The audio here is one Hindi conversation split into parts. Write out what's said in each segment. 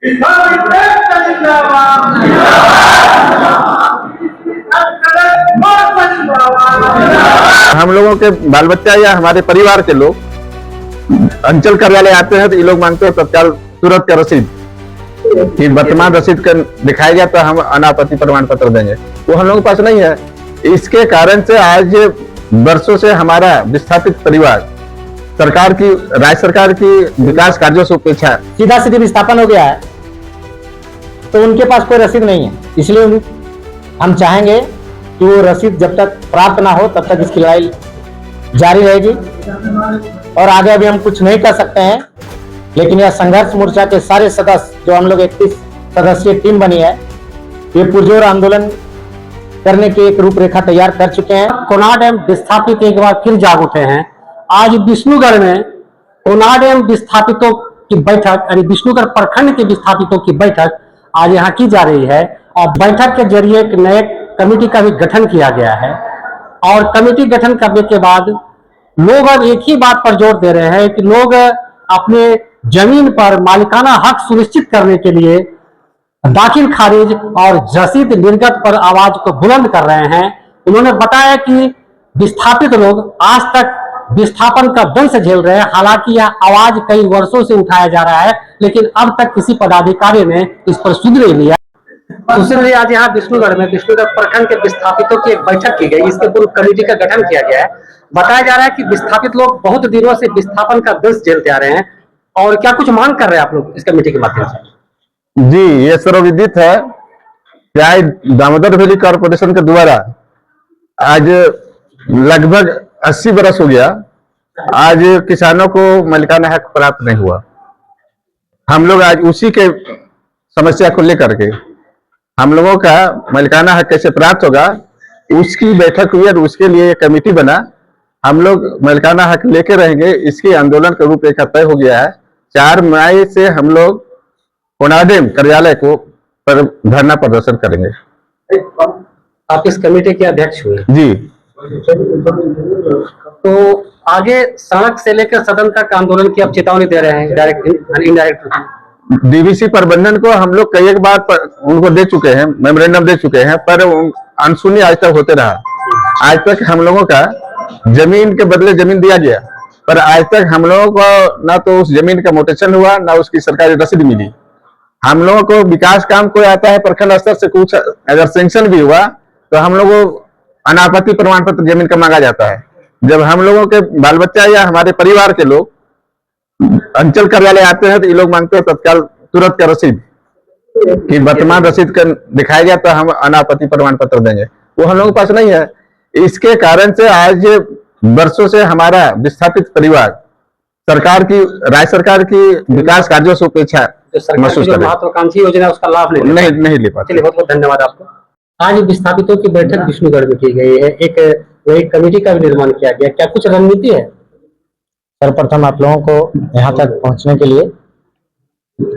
हम लोगों के बाल बच्चा या हमारे परिवार के लोग अंचल कार्यालय आते हैं तो ये लोग मांगते हैं तत्काल तुरंत का रसीद कि वर्तमान रसीद का दिखाया गया तो हम अनापत्ति प्रमाण पत्र देंगे, वो हम लोगों के पास नहीं है। इसके कारण से आज वर्षों से हमारा विस्थापित परिवार सरकार की, राज्य सरकार की विकास कार्यों से उपेक्षा, सीधा सीधे विस्थापन हो गया है, तो उनके पास कोई रसीद नहीं है। इसलिए हम चाहेंगे कि वो रसीद जब तक प्राप्त ना हो तब तक इसकी लड़ाई जारी रहेगी और आगे अभी हम कुछ नहीं कर सकते हैं। लेकिन यह संघर्ष मोर्चा के सारे सदस्य, जो हम लोग 31 सदस्यीय टीम बनी है, ये पुरजोर आंदोलन करने की एक रूपरेखा तैयार कर चुके हैं। कोनार डैम विस्थापित एक बार फिर जाग उठे हैं। आज विष्णुगढ़ में कोनार डैम विस्थापितों की बैठक, यानी विष्णुगढ़ प्रखंड के विस्थापितों की बैठक आज यहाँ की जा रही है और बैठक के जरिए एक नए कमेटी का भी गठन किया गया है। और कमेटी गठन करने के बाद लोग अब एक ही बात पर जोर दे रहे हैं कि लोग अपने जमीन पर मालिकाना हक सुनिश्चित करने के लिए दाखिल खारिज और रसीद निर्गत पर आवाज को बुलंद कर रहे हैं। उन्होंने बताया कि विस्थापित लोग आज तक विस्थापन का दंश झेल रहे हैं। हालांकि यह आवाज कई वर्षों से उठाया जा रहा है, लेकिन अब तक किसी पदाधिकारी ने इस पर सुध नहीं लिया। दूसरे लिए आज यहाँ विष्णुगढ़ में विष्णुगढ़ प्रखंड के विस्थापितों की एक बैठक की गई। इसके पूर्व कमेटी का गठन किया गया है। बताया जा रहा है कि विस्थापित लोग बहुत दिनों से विस्थापन का दंश झेलते आ रहे हैं। और क्या कुछ मांग कर रहे हैं आप लोग इस कमेटी के माध्यम से? जी, ये सर्वविदित है कि दामोदर वैली कॉर्पोरेशन के द्वारा आज लगभग 80 बरस हो गया, आज किसानों को मालिकाना हक प्राप्त नहीं हुआ। हम लोग आज उसी के समस्या को लेकर के हम लोगों का मालिकाना हक कैसे प्राप्त होगा, उसकी बैठक हुई और उसके लिए एक कमेटी बना। हम लोग मालिकाना हक लेके रहेंगे, इसके आंदोलन का रूपरेखा तय हो गया है। 4 मई से हम लोग कोनार डैम कार्यालय को पर धरना प्रदर्शन करेंगे। आप इस कमेटी के अध्यक्ष हुए जी। तो आगे सड़क से लेकर सदन तक आंदोलन की अब चेतावनी दे रहे हैं, डायरेक्ट इनडायरेक्ट। डीवीसी प्रबंधन को हम लोग कई एक बार उनको दे चुके हैं, मेमोरेंडम दे चुके हैं, पर अनसुनी आज तक होते रहा। आज तक हम लोगों का जमीन के बदले जमीन दिया गया, पर आज तक हम लोगों को ना तो उस जमीन का मोटेशन हुआ, ना उसकी सरकारी रसीद मिली। हम लोगों को विकास काम कोई आता है प्रखंड स्तर से, कुछ अगर सैंक्शन भी हुआ तो हम लोगों को अनापत्ति प्रमाण पत्र जमीन का मांगा जाता है। जब हम लोगों के बाल बच्चा या हमारे परिवार के लोग अंचल कार्यालय आते हैं तो ये लोग मांगते हैं तत्काल तुरंत का रसीद कि वर्तमान रसीद का दिखाया गया तो हम अनापत्ति प्रमाण पत्र देंगे, वो हम लोगों के पास नहीं है। इसके कारण से आज वर्षों से हमारा विस्थापित परिवार सरकार की, राज्य सरकार की विकास कार्यों से उपेक्षा महसूस कर रहे हैं। महत्वाकांक्षी योजना उसका लाभ नहीं ले पाते। बहुत बहुत धन्यवाद आपको। आज विस्थापितों की बैठक विष्णुगढ़ में की गई है, एक वही कमेटी का भी निर्माण किया गया। क्या कुछ रणनीति है? सर्वप्रथम आप लोगों को यहाँ तक पहुँचने के लिए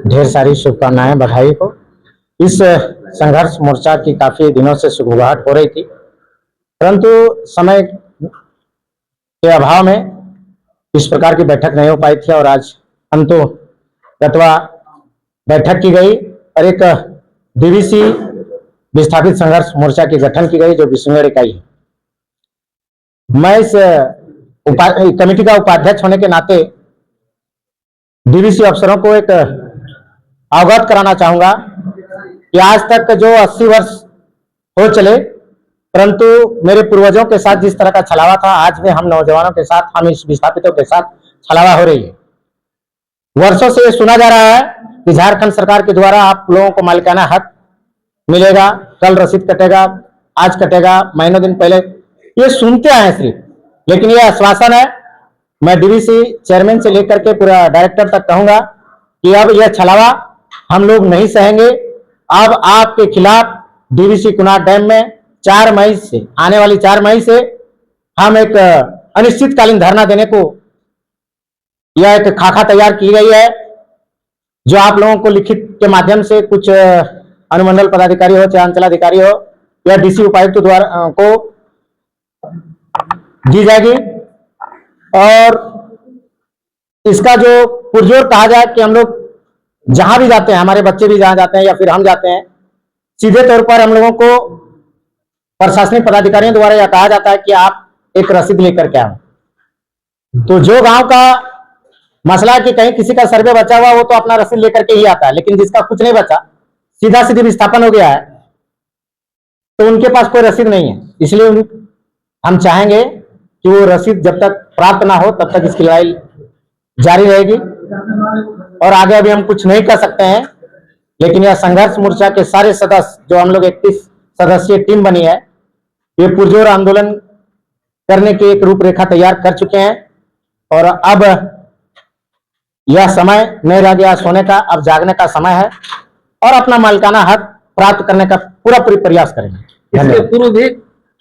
ढेर सारी शुभकामनाएं, बधाई हो। इस संघर्ष मोर्चा की काफी दिनों से शुरुआत हो रही थी, परंतु समय के अभाव में इस प्रकार की बैठक नहीं हो पाई थी और आज अंततः बैठक की गई और एक डीवीसी विस्थापित संघर्ष मोर्चा की गठन की गई, जो विष्णुगढ़ इकाई है। मैं इस कमेटी का उपाध्यक्ष होने के नाते डीवीसी अफसरों को एक अवगत कराना चाहूंगा कि आज तक जो 80 वर्ष हो चले, परंतु मेरे पूर्वजों के साथ जिस तरह का छलावा था, आज भी हम नौजवानों के साथ, हम इस विस्थापितों के साथ छलावा हो रही है। वर्षों से ये सुना जा रहा है कि झारखंड सरकार के द्वारा आप लोगों को मालिकाना हक मिलेगा, कल रसीद कटेगा, आज कटेगा, महीनों दिन पहले, ये सुनते आए सिर्फ। लेकिन ये आश्वासन है, मैं डीवीसी चेयरमैन से लेकर के पूरा डायरेक्टर तक कहूंगा कि अब यह छलावा हम लोग नहीं सहेंगे। अब आपके खिलाफ डीवीसी कोनार डैम में 4 मई से, आने वाली 4 मई से हम एक अनिश्चितकालीन धरना देने को यह एक खाका तैयार की गई है, जो आप लोगों को लिखित के माध्यम से कुछ अनुमंडल पदाधिकारी हो चाहे अंचलाधिकारी हो या डीसी उपायुक्त द्वारा को दी जाएगी। और इसका जो पुरजोर कहा जाए कि हम लोग जहां भी जाते हैं, हमारे बच्चे भी जहां जाते हैं या फिर हम जाते हैं, सीधे तौर पर हम लोगों को प्रशासनिक पदाधिकारियों द्वारा यह कहा जाता है कि आप एक रसीद लेकर के आओ। तो जो गांव का मसला है कि कहीं किसी का सर्वे बचा हुआ, वो तो अपना रसीद लेकर के ही आता है, लेकिन जिसका कुछ नहीं बचा, सीधा सीधे विस्थापन हो गया है, तो उनके पास कोई रसीद नहीं है। इसलिए हम चाहेंगे कि वो रसीद जब तक प्राप्त ना हो तब तक इसकी लड़ाई जारी रहेगी। और आगे अभी हम कुछ नहीं कर सकते हैं, लेकिन यह संघर्ष मोर्चा के सारे सदस्य, जो हम लोग 31 सदस्यीय टीम बनी है, ये पुरजोर आंदोलन करने की एक रूपरेखा तैयार कर चुके हैं। और अब यह समय नहीं रह गया सोने का, अब जागने का समय है और अपना मालिकाना हक प्राप्त करने का पूरा प्रयास करेंगे।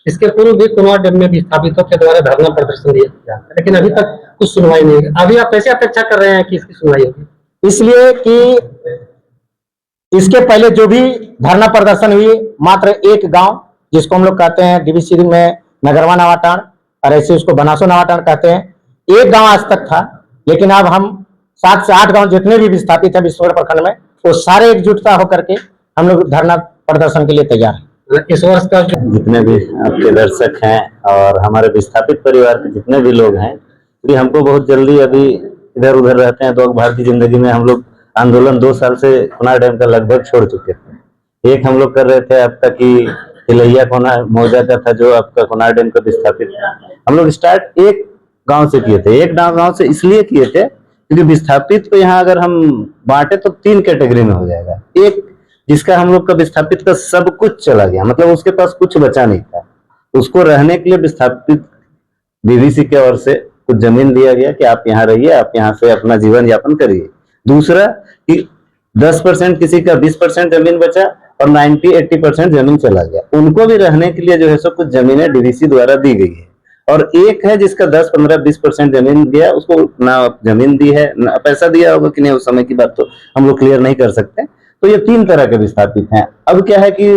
इसके पूर्व भी कुनवा डैम में विस्थापितों के द्वारा धरना प्रदर्शन दिया गया, लेकिन अभी तक कुछ सुनवाई नहीं हुई। अभी आप कैसे अपेक्षा कर रहे हैं कि इसकी सुनवाई होगी? इसलिए कि इसके पहले जो भी धरना प्रदर्शन हुई, मात्र एक गांव जिसको हम लोग कहते हैं डीवीसी में नगरवा नवाटाण, और ऐसे उसको बनासो नवाटाण कहते हैं, एक गांव आज तक था। लेकिन अब हम 7 से 8 गांव जितने भी विस्थापित हैं विष्णुगढ़ प्रखंड में, वो सारे एकजुटता होकर के हम लोग धरना प्रदर्शन के लिए तैयार हैं। इस वर्ष का जितने भी आपके दर्शक हैं और हमारे विस्थापित परिवार के जितने भी लोग हैं, कि हमको बहुत जल्दी, अभी इधर उधर रहते हैं तो भारतीय जिंदगी में हम लोग आंदोलन 2 साल से कुनार डैम का लगभग छोड़ चुके थे। एक हम लोग कर रहे थे आपका कि तिलैया कोना मौजा का था, जो आपका कुनार डैम का विस्थापित, हम लोग स्टार्ट एक गांव से किए थे। एक गांव से इसलिए किए थे क्योंकि विस्थापित को यहाँ अगर हम बांटे तो 3 कैटेगरी में हो जाएगा। एक जिसका हम लोग का विस्थापित का सब कुछ चला गया, मतलब उसके पास कुछ बचा नहीं था, उसको रहने के लिए विस्थापित बीवीसी के ओर से कुछ जमीन दिया गया कि आप यहाँ रहिए, आप यहाँ से अपना जीवन यापन करिए। दूसरा कि 10% किसी का 20% जमीन बचा और 90-80% जमीन चला गया, उनको भी रहने के लिए जो है सो कुछ जमीनें डीवीसी द्वारा दी गई है। और एक है जिसका 10-15-20% जमीन गया, उसको ना जमीन दी है ना पैसा दिया होगा कि नहीं, उस समय की बात तो हम लोग क्लियर नहीं कर सकते। तो ये 3 तरह के विस्थापित हैं। अब क्या है कि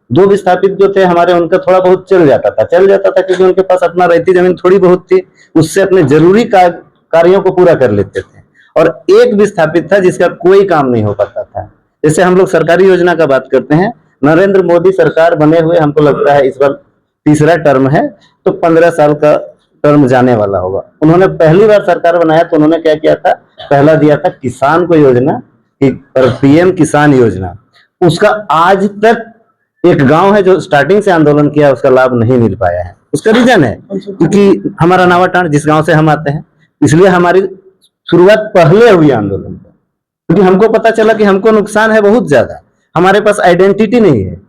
2 विस्थापित जो थे हमारे, उनका थोड़ा बहुत चल जाता था क्योंकि उनके पास अपना रहती जमीन थोड़ी बहुत थी, उससे अपने जरूरी कार्यों को पूरा कर लेते थे। और एक विस्थापित था जिसका कोई काम नहीं हो पाता था। जैसे हम लोग सरकारी योजना का बात करते हैं, नरेंद्र मोदी सरकार बने हुए हमको लगता है इस बार तीसरा टर्म है, तो 15 साल का टर्म जाने वाला होगा। उन्होंने पहली बार सरकार बनाया तो उन्होंने क्या किया था, पहला दिया था किसान को योजना, पीएम किसान योजना। उसका आज तक एक गांव है जो स्टार्टिंग से आंदोलन किया, उसका लाभ नहीं मिल पाया है। उसका रीजन है क्योंकि हमारा नवाटाण जिस गांव से हम आते हैं, इसलिए हमारी शुरुआत पहले हुई आंदोलन पर, क्योंकि हमको पता चला कि हमको नुकसान है बहुत ज्यादा, हमारे पास आइडेंटिटी नहीं है।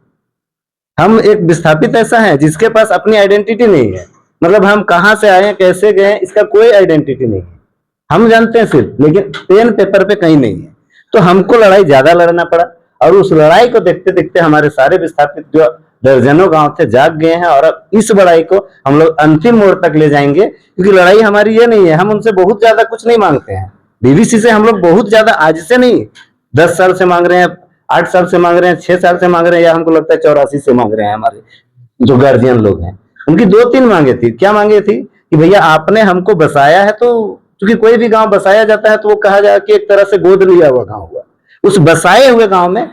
हम एक विस्थापित ऐसा है जिसके पास अपनी आइडेंटिटी नहीं है, मतलब हम कहाँ से आए, कैसे गए, इसका कोई आइडेंटिटी नहीं है। हम जानते हैं सिर्फ, लेकिन पेन पेपर पे कहीं नहीं है। तो हमको लड़ाई ज्यादा लड़ना पड़ा, और उस लड़ाई को देखते देखते हमारे सारे विस्थापित जो दर्जनों गांव थे जाग गए हैं। और अब इस लड़ाई को हम लोग अंतिम मोड़ तक ले जाएंगे, क्योंकि लड़ाई हमारी ये नहीं है, हम उनसे बहुत ज्यादा कुछ नहीं मांगते हैं। डीवीसी से हम लोग बहुत ज्यादा आज से नहीं, 10 साल से मांग रहे हैं, 8 साल से मांग रहे हैं, 6 साल से मांग रहे हैं, या हमको लगता है 84 से मांग रहे हैं। हमारे जो गार्जियन लोग हैं उनकी 2-3 मांगे थी। क्या मांगे थी कि भैया आपने हमको बसाया है, तो क्योंकि कोई भी गांव बसाया जाता है तो वो कहा जाए कि एक तरह से गोद लिया हुआ गांव हुआ। उस बसाए हुए गांव में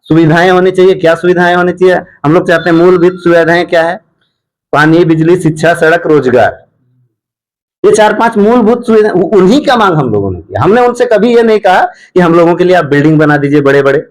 सुविधाएं होनी चाहिए। क्या सुविधाएं होनी चाहिए? हम लोग चाहते हैं मूलभूत सुविधाएं क्या है, पानी, बिजली, शिक्षा, सड़क, रोजगार, ये 4-5 मूलभूत सुविधा, उन्हीं का मांग हम लोगों ने किया। हमने उनसे कभी ये नहीं कहा कि हम लोगों के लिए आप बिल्डिंग बना दीजिए बड़े बड़े,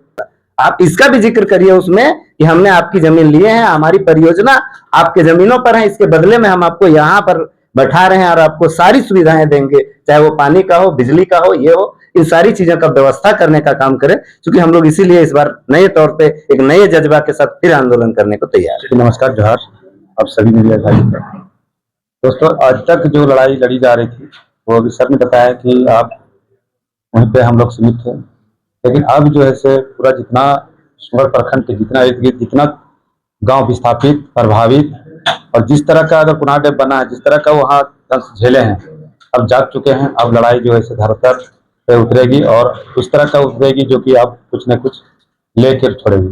आप इसका भी जिक्र करिए उसमें कि हमने आपकी जमीन लिए हैं, हमारी परियोजना आपके जमीनों पर है, इसके बदले में हम आपको यहाँ पर बैठा रहे हैं और आपको सारी सुविधाएं देंगे, चाहे वो पानी का हो, बिजली का हो, ये हो, इन सारी चीजों का व्यवस्था करने का काम करें। क्योंकि हम लोग इसीलिए इस बार नए तौर पे एक नए जज्बा के साथ फिर आंदोलन करने को तैयार है। नमस्कार, जोहार आप सभी मीडिया भाई दोस्तों। आज तक जो लड़ाई लड़ी जा रही थी वो अभी सर ने बताया कि आप वहीं पे हम लोग सीमित थे, लेकिन अब जो है से पूरा जितना विष्णुगढ़ प्रखंड के जितना गांव विस्थापित, प्रभावित, और जिस तरह का अगर कुनार डैम बना है, जिस तरह का वहाँ झेले हैं, अब जाग चुके हैं। अब लड़ाई जो है से धरहर पे उतरेगी और उस तरह का उतरेगी जो कि अब कुछ न कुछ लेकर छोड़ेगी।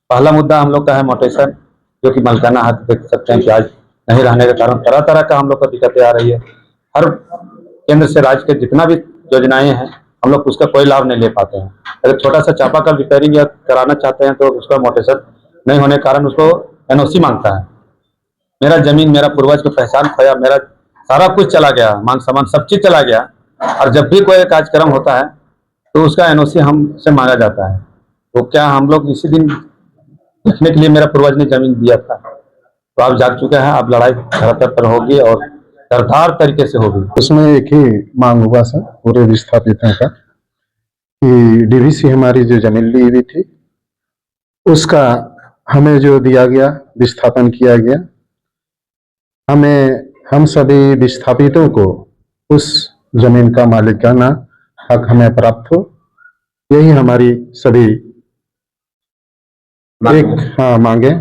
पहला मुद्दा हम लोग का है मोटेशन, जो कि मालिकाना हक देख सकते हैं कि आज नहीं रहने के कारण तरह तरह का हम लोग को दिक्कतें आ रही है। हर केंद्र से राज्य के जितना भी योजनाएं हैं हम लोग उसका कोई लाभ नहीं ले पाते हैं। अगर छोटा सा चापा का रिपेयरिंग या कराना चाहते हैं तो उसका मोटेशन नहीं होने के कारण उसको एनओसी मांगता है। मेरा जमीन, मेरा पूर्वज का पहचान खोया, मेरा सारा कुछ चला गया, मान सम्मान सब चीज चला गया, और जब भी कोई कार्यक्रम होता है तो उसका एनओसी हमसे मांगा जाता है। तो क्या हम लोग इसी दिन रखने के लिए मेरा पूर्वज ने जमीन दिया था, तो आप जाग चुके हैं, अब लड़ाई धरातल पर होगी और सरदार तरीके से होगी। उसमें एक ही मांग हुआ सर पूरे विस्थापितों का कि डीवीसी हमारी जो जमीन ली हुई थी उसका हमें जो दिया गया, विस्थापन किया गया, हम सभी विस्थापितों को उस जमीन का मालिकाना हक हमें प्राप्त हो, यही हमारी सभी मांगे।